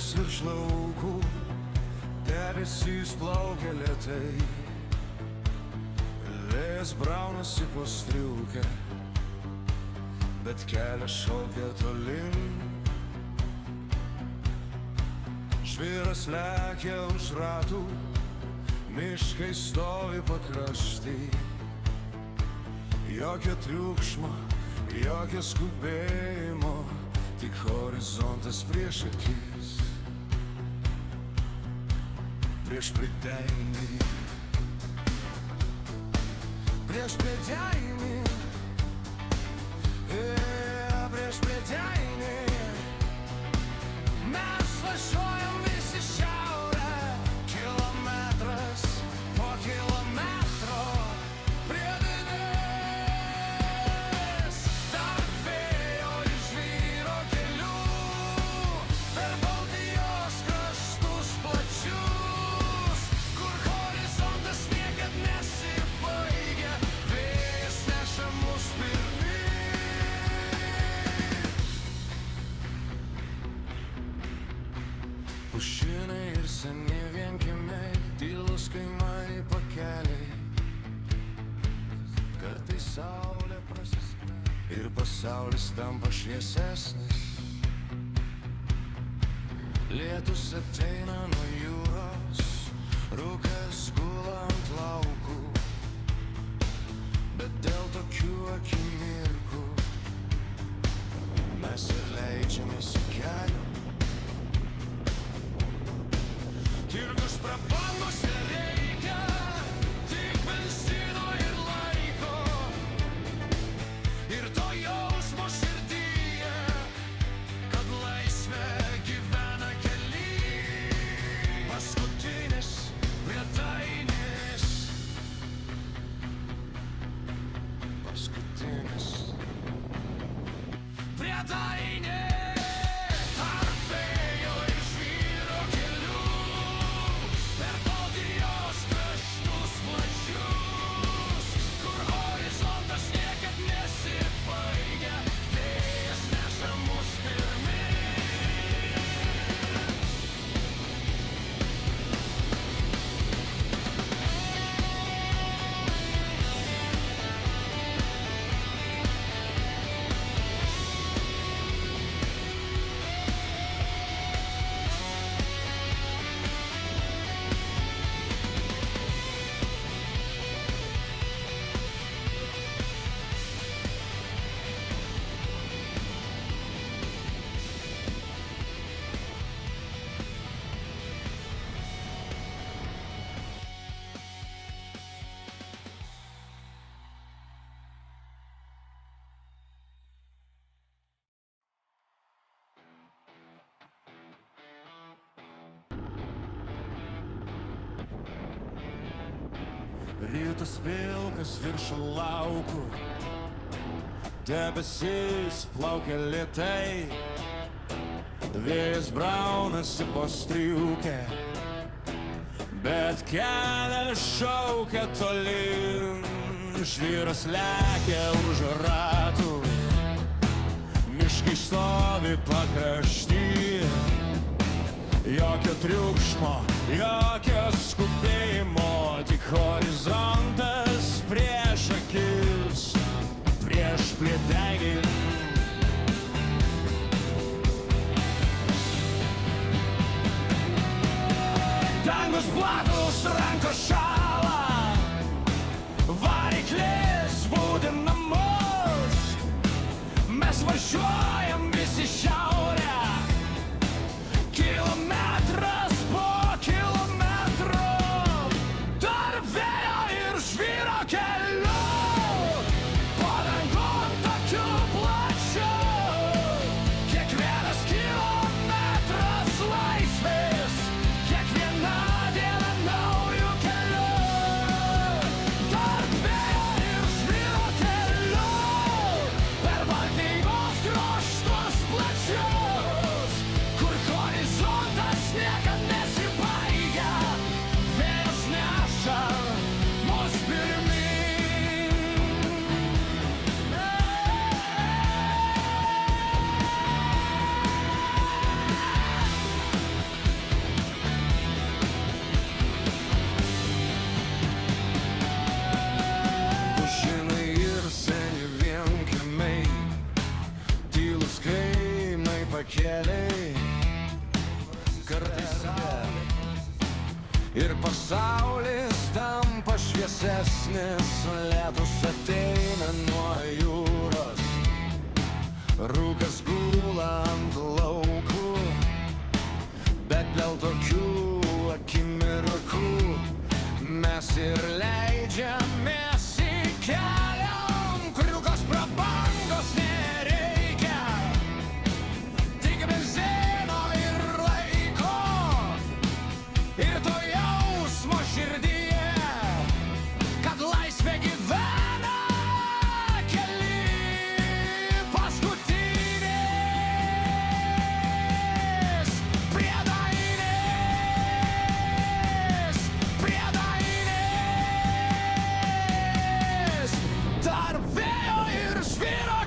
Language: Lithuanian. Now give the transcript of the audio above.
Vilkas virš laukų, debesys plaukia lėtai, vėjas braunasi po striukę, bet kelias šaukia tolin. Žvyras lekia už ratų, miškai stovi pakrašty. Jokio triukšmo, jokio skubėjimo, tik horizontas prieš akis. Prieš pridėjimį, prieš pridėjimį, prieš pridėjimį. Mes važiuojam visi šiaurę, kilometras po kilometro. Pušynai ir seni vienkiemiai, tylus kaimai pakeliai. Kartais saulė prasiskverbia ir pasaulis tampa šviesesnis. Lietus ateina nuo jūros, rūkas gula ant laukų, bet dėl tokių akimirkų mes ir leidžiamės į kelią. Turgus prabangos nereikia, tik benzino ir laiko, ir to jausmo širdyje, kad laisvė gyvena kely. Paskutinis priedainis, paskutinis priedainis. Rytas vilkas virš laukų, debesys plaukia lėtai, vėjas braunasi po striukę, bet kelias šaukia tolin. Žvyras lekia už ratų, miškai stovi pakrašty. Jokio triukšmo, jokio skubėjimo, tik horizontas prieš akis, prieš pliedegį. Dangus platus, rankos šąla, variklis būdina mus. Mes važiuojam visi šiaurę, kilometras po kilometro, tarp vėjo ir žvyro kelių. didesnis, lietus ateina nuo jūros, rūkas gula ant laukų, bet dėl tokių akimirkų mes ir leidžiamės į kelią, kur jokios prabangos nereikia, tik benzino ir laiko, ir to jausmo širdyje, kad laisvė gyvena keli paskutinės priedainės tarp vėjo ir žvyro.